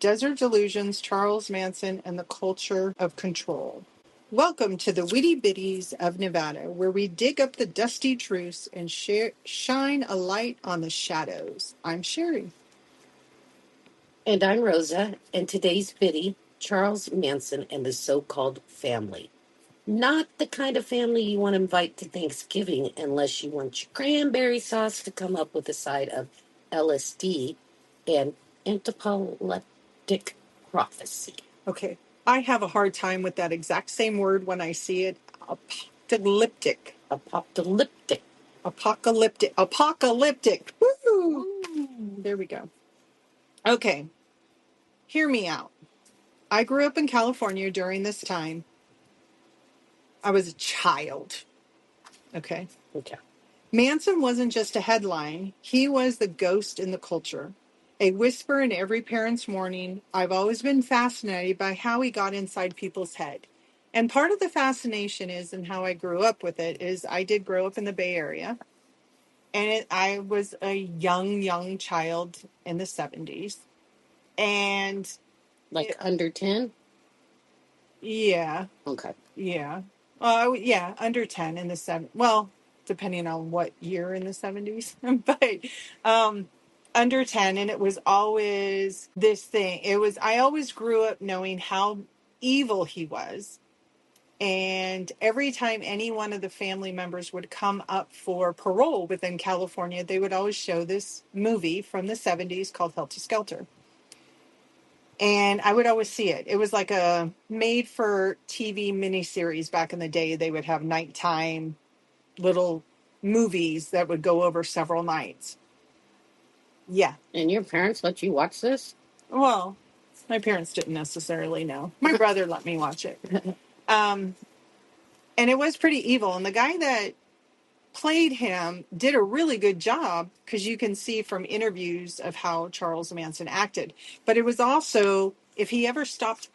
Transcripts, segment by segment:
Desert Delusions, Charles Manson, and the Culture of Control. Welcome to the Witty Bitties of Nevada, where we dig up the dusty truths and shine a light on the shadows. I'm Sherry. And I'm Rosa, and today's biddy, Charles Manson and the so-called family. Not the kind of family you want to invite to Thanksgiving unless you want your cranberry sauce to come up with a side of LSD and antipoleptic prophecy. Okay, I have a hard time with that exact same word when I see it. Apocalyptic. Apocalyptic. Apocalyptic. Apocalyptic. Woo! There we go. Okay, hear me out. I grew up in California during this time. I was a child. Okay. Okay. Manson wasn't just a headline. He was the ghost in the culture. A whisper in every parent's morning. I've always been fascinated by how he got inside people's head. And part of the fascination is, and how I grew up with it, is I did grow up in the Bay Area. And I was a young child in the 70s. And Like under 10? yeah. Okay. Yeah. Yeah, under 10 in the well, depending on what year in the 70s, but under 10. And it was always this thing. I always grew up knowing how evil he was. And every time any one of the family members would come up for parole within California, they would always show this movie from the 70s called Helter Skelter. And I would always see it. It was like a made-for-TV miniseries back in the day. They would have nighttime little movies that would go over several nights. Yeah. And your parents let you watch this? Well, my parents didn't necessarily know. My brother let me watch it. And it was pretty evil. And the guy that played him did a really good job, because you can see from interviews of how Charles Manson acted. But it was also, if he ever stepped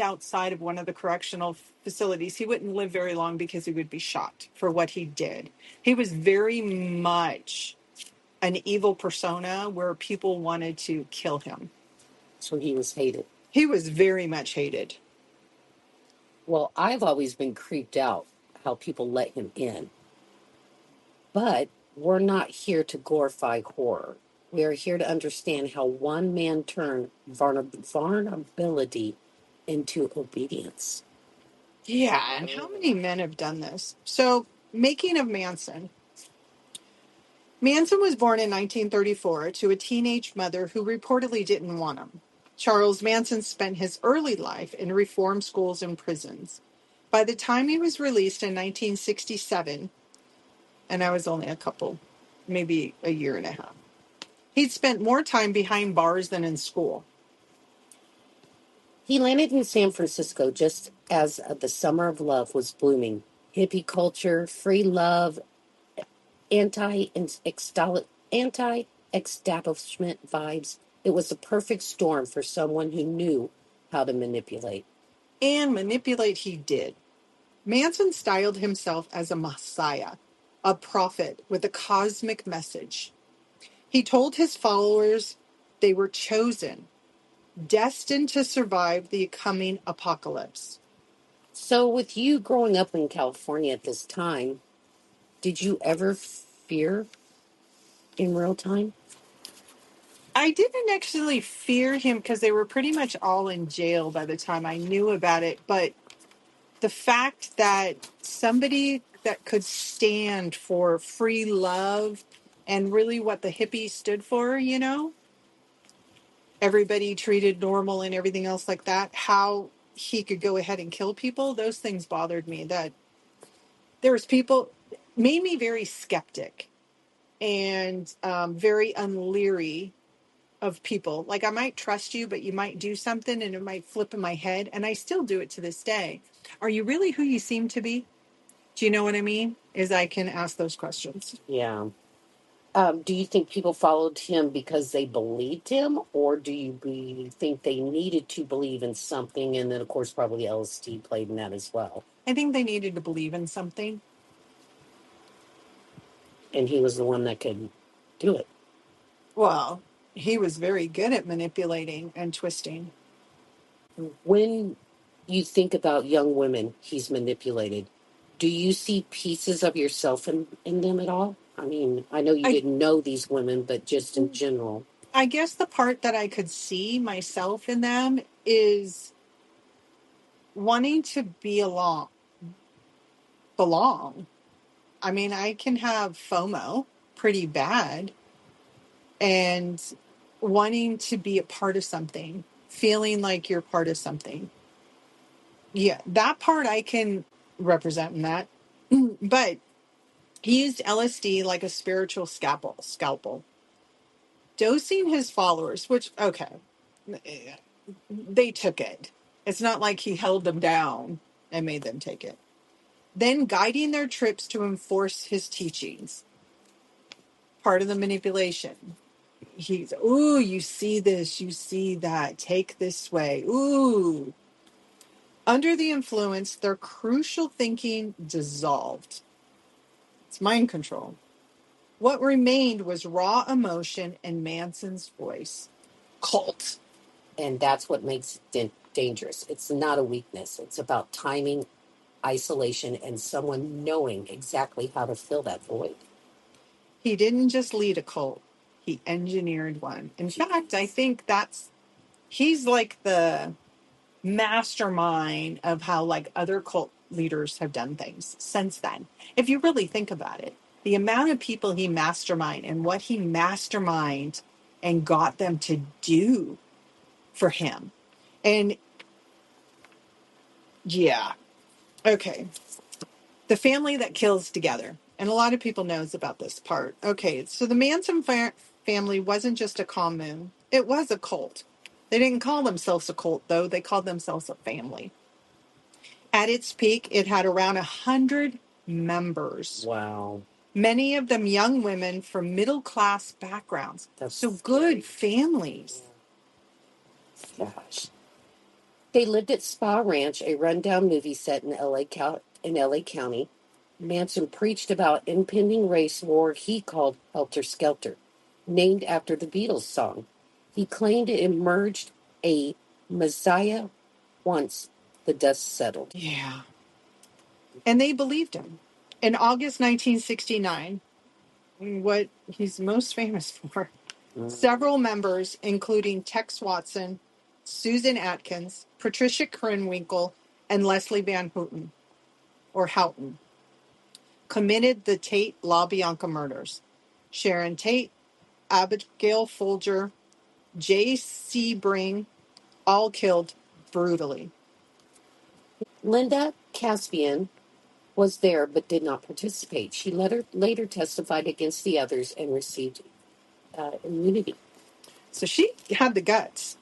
outside of one of the correctional facilities, he wouldn't live very long because he would be shot for what he did. He was very much an evil persona where people wanted to kill him. So he was hated. He was very much hated. Well, I've always been creeped out how people let him in. But we're not here to glorify horror. We are here to understand how one man turned vulnerability into obedience. Yeah, and how many men have done this? So, making of Manson. Manson was born in 1934 to a teenage mother who reportedly didn't want him. Charles Manson spent his early life in reform schools and prisons. By the time he was released in 1967, and I was only maybe a year and a half, he'd spent more time behind bars than in school. He landed in San Francisco just as the summer of love was blooming. Hippie culture, free love, anti-establishment vibes. It was the perfect storm for someone who knew how to manipulate. And manipulate he did. Manson styled himself as a messiah, a prophet with a cosmic message. He told his followers they were chosen, destined to survive the coming apocalypse. So, with you growing up in California at this time, did you ever fear in real time? I didn't actually fear him because they were pretty much all in jail by the time I knew about it. But the fact that somebody that could stand for free love and really what the hippies stood for, everybody treated normal and everything else like that, how he could go ahead and kill people, those things bothered me. That there was people, made me very skeptic and very unleery of people. Like, I might trust you, but you might do something and it might flip in my head. And I still do it to this day. Are you really who you seem to be? Do you know what I mean? Is I can ask those questions. Yeah. Do you think people followed him because they believed him, or do you think they needed to believe in something? And then, of course, probably LSD played in that as well. I think they needed to believe in something. And he was the one that could do it. Well, He was very good at manipulating and twisting. When you think about young women he's manipulated, do you see pieces of yourself in them at all? I mean, I know you I didn't know these women, but just in general. I guess the part that I could see myself in them is wanting to belong. I mean, I can have FOMO pretty bad and wanting to be a part of something, feeling like you're part of something. Yeah, that part I can represent in that. But he used LSD like a spiritual scalpel, dosing his followers, which, okay, they took it. It's not like he held them down and made them take it. Then guiding their trips to enforce his teachings, part of the manipulation. He's, ooh, you see this, you see that, take this way. Ooh. Under the influence, their crucial thinking dissolved. It's mind control. What remained was raw emotion and Manson's voice. Cult. And that's what makes it dangerous. It's not a weakness. It's about timing, isolation, and someone knowing exactly how to fill that void. He didn't just lead a cult, he engineered one. In fact, I think he's like the mastermind of how like other cult leaders have done things since then. If you really think about it, the amount of people he mastermind and what he mastermind and got them to do for him. And yeah, okay. The family that kills together. And a lot of people knows about this part. Okay, so the Manson family wasn't just a commune. It was a cult. They didn't call themselves a cult, though. They called themselves a family. At its peak, it had around 100 members. Wow. Many of them young women from middle-class backgrounds. So good families. Gosh. They lived at Spa Ranch, a rundown movie set in LA County. Manson preached about impending race war he called Helter Skelter, named after the Beatles song. He claimed it emerged a messiah once the dust settled. Yeah. And they believed him. In August 1969, what he's most famous for, several members, including Tex Watson, Susan Atkins, Patricia Krenwinkel, and Leslie Van Houten, or Houghton, committed the Tate LaBianca murders. Sharon Tate, Abigail Folger, J. Sebring, all killed brutally. Linda Caspian was there but did not participate. She later testified against the others and received immunity. So she had the guts.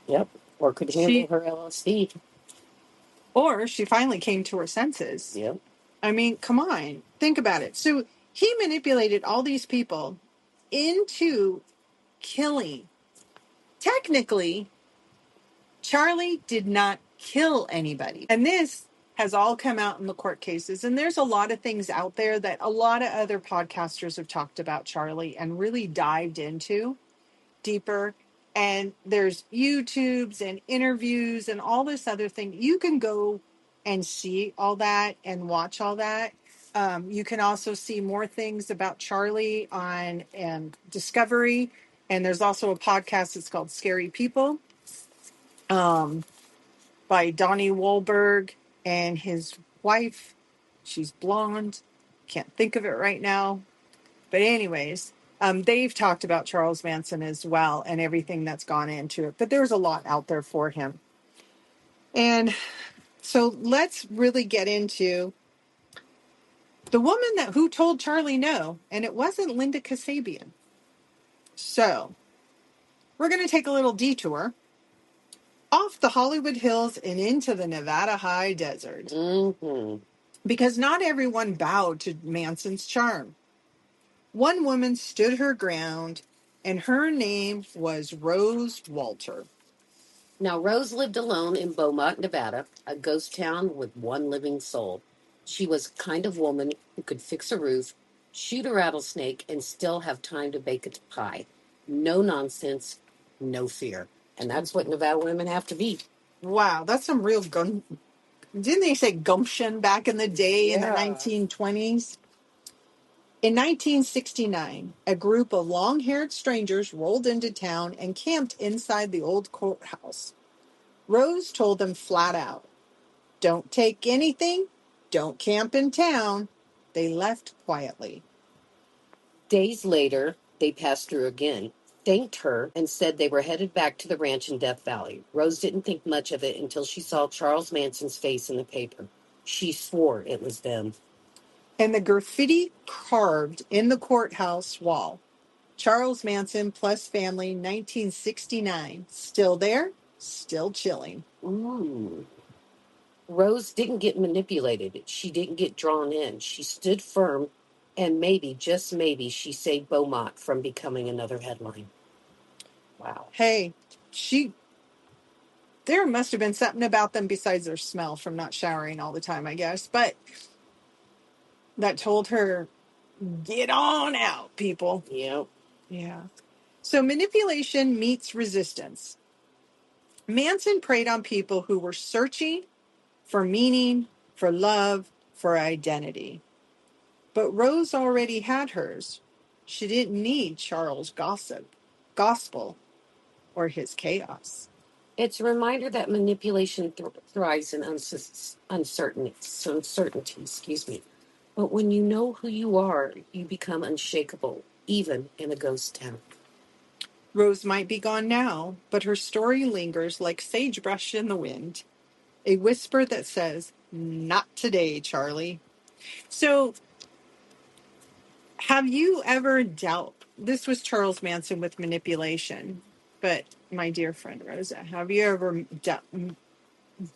Yep. Or could handle her LSD. Or she finally came to her senses. Yep. I mean, come on. Think about it. So he manipulated all these people into killing. Technically, Charlie did not kill anybody. And this has all come out in the court cases. And there's a lot of things out there that a lot of other podcasters have talked about Charlie and really dived into deeper. And there's YouTubes and interviews and all this other thing. You can go and see all that and watch all that. You can also see more things about Charlie on Discovery. And there's also a podcast that's called Scary People, by Donnie Wahlberg and his wife. She's blonde. Can't think of it right now. But anyways, they've talked about Charles Manson as well and everything that's gone into it. But there's a lot out there for him. And so let's really get into the woman who told Charlie no. And it wasn't Linda Kasabian. So we're going to take a little detour off the Hollywood Hills and into the Nevada high desert. Mm-hmm. Because not everyone bowed to Manson's charm. One woman stood her ground, and her name was Rose Walter. Now, Rose lived alone in Beaumont, Nevada, a ghost town with one living soul. She was a kind of woman who could fix a roof, shoot a rattlesnake, and still have time to bake a pie. No nonsense, no fear. And that's what Nevada women have to be. Wow, that's some real gun. Didn't they say gumption back in the day in the Yeah. 1920s? In 1969, a group of long-haired strangers rolled into town and camped inside the old courthouse. Rose told them flat out, "Don't take anything, don't camp in town." They left quietly. Days later, they passed through again, thanked her, and said they were headed back to the ranch in Death Valley. Rose didn't think much of it until she saw Charles Manson's face in the paper. She swore it was them. And the graffiti carved in the courthouse wall, Charles Manson plus family 1969. Still there, still chilling. Ooh. Rose didn't get manipulated. She didn't get drawn in. She stood firm, and maybe, just maybe, she saved Beaumont from becoming another headline. Wow. Hey, there must have been something about them besides their smell from not showering all the time, I guess. But that told her, get on out, people. Yep. Yeah. So manipulation meets resistance. Manson preyed on people who were searching for meaning, for love, for identity. But Rose already had hers. She didn't need Charles' gospel, or his chaos. It's a reminder that manipulation thrives in uncertainty, excuse me. But when you know who you are, you become unshakable, even in a ghost town. Rose might be gone now, but her story lingers like sagebrush in the wind, a whisper that says, "Not today, Charlie." So, have you ever dealt? This was Charles Manson with manipulation, but my dear friend Rosa, have you ever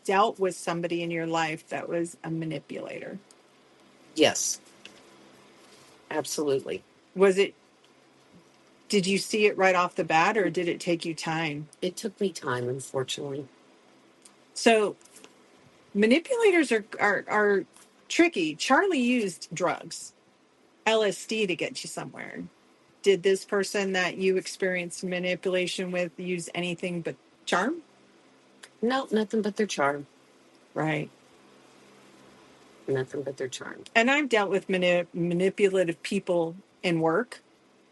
dealt with somebody in your life that was a manipulator? Yes, absolutely. Was it? Did you see it right off the bat, or did it take you time? It took me time, unfortunately. So, manipulators are tricky. Charlie used drugs, LSD, to get you somewhere. Did this person that you experienced manipulation with use anything but charm? No, nothing but their charm. Right. Nothing but their charm. And I've dealt with manipulative people in work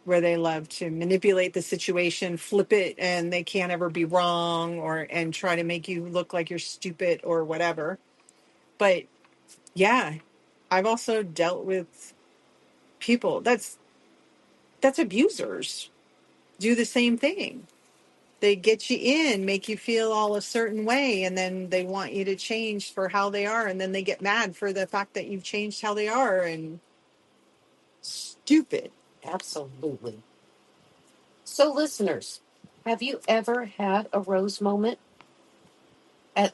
where they love to manipulate the situation, flip it, and they can't ever be wrong, or and try to make you look like you're stupid or whatever. But yeah, I've also dealt with people that's abusers do the same thing. They get you in, make you feel all a certain way, and then they want you to change for how they are, and then they get mad for the fact that you've changed how they are. And stupid. Absolutely. So, listeners, have you ever had a Rose moment? At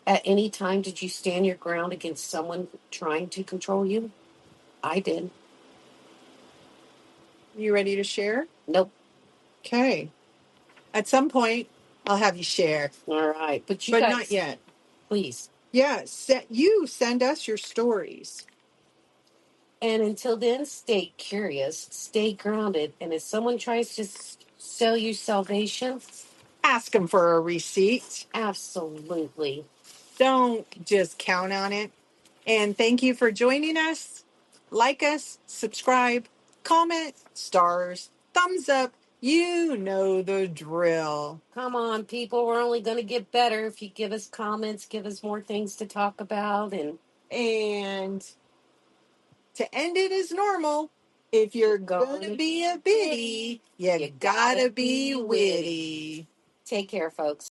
at any time, did you stand your ground against someone trying to control you? I did. You ready to share? Nope. Okay. At some point, I'll have you share, All right. But you but not guys, yet. please. Yeah, you send us your stories. And until then, stay curious, stay grounded, and if someone tries to sell you salvation, Ask them for a receipt. absolutely. Don't just count on it. And thank you for joining us. Like us, subscribe, comment, stars, thumbs up. You know the drill. Come on, people. We're only going to get better if you give us comments, give us more things to talk about. And to end it as normal, if you're gonna be a biddy, you gotta be witty. Take care, folks.